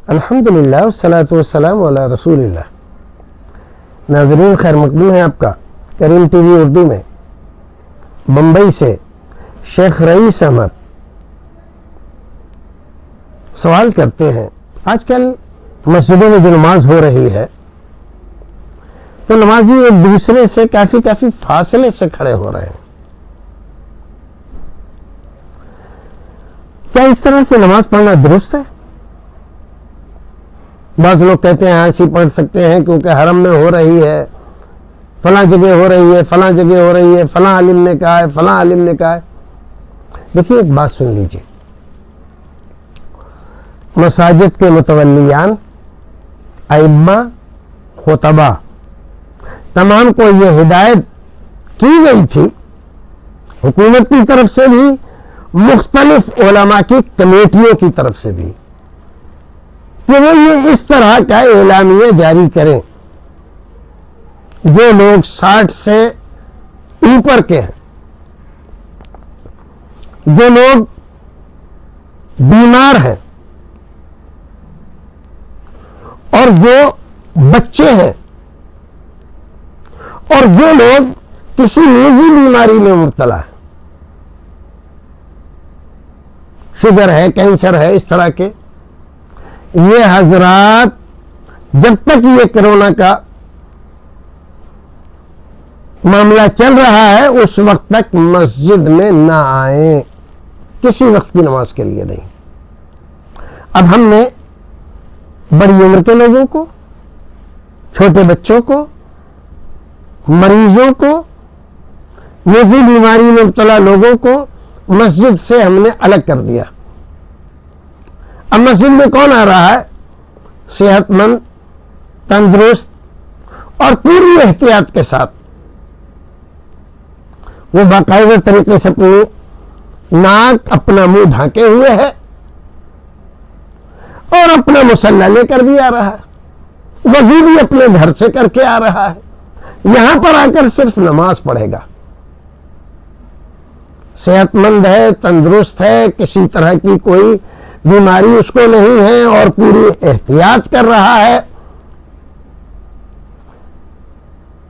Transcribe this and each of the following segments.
الحمدللہ والصلاۃ والسلام علی رسول اللہ. ناظرین خیر مقدم ہے آپ کا کریم ٹی وی اردو میں. بمبئی سے شیخ رئیس احمد سوال کرتے ہیں، آج کل مسجدوں میں جو نماز ہو رہی ہے تو نمازی ایک دوسرے سے کافی فاصلے سے کھڑے ہو رہے ہیں. کیا اس طرح سے نماز پڑھنا درست ہے؟ بعض لوگ کہتے ہیں ایسی پڑھ سکتے ہیں کیونکہ حرم میں ہو رہی ہے، فلاں جگہ ہو رہی ہے، فلاں جگہ ہو رہی ہے، فلاں عالم نے کہا ہے، فلاں عالم نے کہا ہے. دیکھیے ایک بات سن لیجیے، مساجد کے متولیان، ائمہ، خطبہ تمام کو یہ ہدایت کی گئی تھی حکومت کی طرف سے بھی، مختلف علماء کی کمیٹیوں کی طرف سے بھی، کہ وہ یہ اس طرح کا اعلامیہ جاری کریں جو لوگ 60 سے اوپر کے ہیں، جو لوگ بیمار ہیں اور جو بچے ہیں اور جو لوگ کسی نجی بیماری میں مبتلا ہیں، شوگر ہے، کینسر ہے، اس طرح کے، یہ حضرات جب تک یہ کرونا کا معاملہ چل رہا ہے اس وقت تک مسجد میں نہ آئیں، کسی وقت کی نماز کے لیے نہیں. اب ہم نے بڑی عمر کے لوگوں کو، چھوٹے بچوں کو، مریضوں کو، نجی بیماری میں مبتلا لوگوں کو مسجد سے ہم نے الگ کر دیا. اب مسجد میں کون آ رہا ہے؟ صحت مند، تندرست اور پوری احتیاط کے ساتھ. وہ باقاعدہ طریقے سے اپنی ناک، اپنا منہ ڈھانکے ہوئے ہے اور اپنا مصلی لے کر بھی آ رہا ہے، وضو بھی اپنے گھر سے کر کے آ رہا ہے، یہاں پر آ کر صرف نماز پڑھے گا. صحت مند ہے، تندرست ہے، کسی طرح کی کوئی بیماری اس کو نہیں ہے اور پوری احتیاط کر رہا ہے.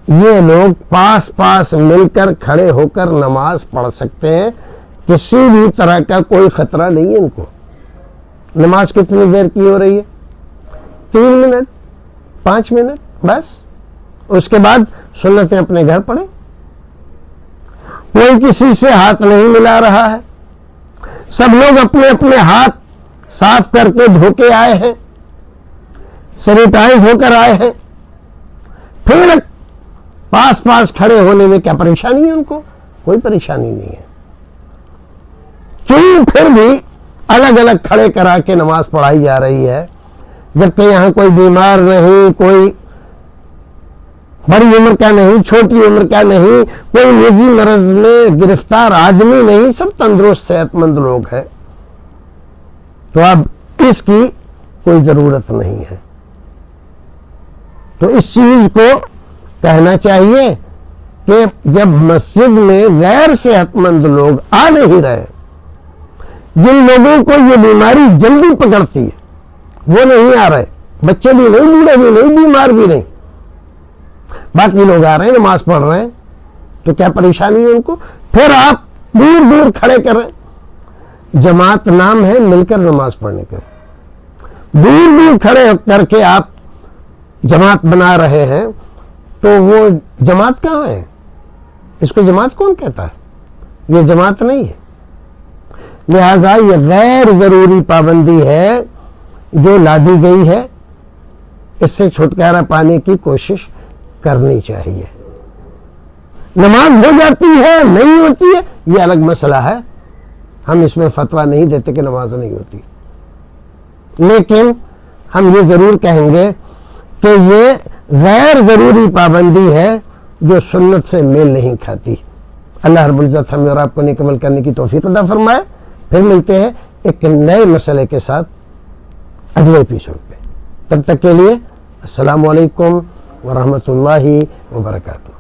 یہ لوگ پاس مل کر کھڑے ہو کر نماز پڑھ سکتے ہیں، کسی بھی طرح کا کوئی خطرہ نہیں ہے ان کو. نماز کتنی دیر کی ہو رہی ہے؟ 3 منٹ، 5 منٹ بس. اس کے بعد سنتیں اپنے گھر پڑھیں. کوئی کسی سے ہاتھ نہیں ملا رہا ہے، سب لوگ اپنے اپنے ہاتھ صاف کر کے دھو کے آئے ہیں، سینیٹائز ہو کر آئے ہیں. پھر پاس کھڑے ہونے میں کیا پریشانی ہے ان کو؟ کوئی پریشانی نہیں ہے. کیوں پھر بھی الگ الگ کھڑے کرا کے نماز پڑھائی جا رہی ہے جبکہ یہاں کوئی بیمار نہیں، کوئی بڑی عمر کا نہیں، چھوٹی عمر کا نہیں، کوئی نجی مرض میں گرفتار آدمی نہیں، سب تندرست صحت مند لوگ ہیں. تو اب اس کی کوئی ضرورت نہیں ہے. تو اس چیز کو کہنا چاہیے کہ جب مسجد میں غیر صحت مند لوگ آ نہیں رہے، جن لوگوں کو یہ بیماری جلدی پکڑتی ہے وہ نہیں آ رہے، بچے بھی نہیں، بوڑھے بھی نہیں، بیمار بھی نہیں، باقی لوگ آ رہے ہیں، نماز پڑھ رہے ہیں، تو کیا پریشانی ہے ان کو؟ پھر آپ دور کھڑے کر رہے ہیں. جماعت نام ہے مل کر نماز پڑھنے کا، دور کھڑے کر کے آپ جماعت بنا رہے ہیں، تو وہ جماعت کہاں ہے؟ اس کو جماعت کون کہتا ہے؟ یہ جماعت نہیں ہے. لہذا یہ غیر ضروری پابندی ہے جو لادی گئی ہے، اس سے چھٹکارا پانے کی کوشش کرنی چاہیے. نماز ہو جاتی ہے، نہیں ہوتی ہے، یہ الگ مسئلہ ہے، ہم اس میں فتویٰ نہیں دیتے کہ نماز نہیں ہوتی. لیکن ہم یہ ضرور کہیں گے کہ یہ غیر ضروری پابندی ہے جو سنت سے میل نہیں کھاتی. اللہ رب العزت ہمیں اور آپ کو نیک عمل کرنے کی توفیق عطا فرمائے. پھر ملتے ہیں ایک نئے مسئلے کے ساتھ اگلے ایپیسوڈ میں. تب تک کے لیے السلام علیکم ورحمۃ اللہ وبرکاتہ.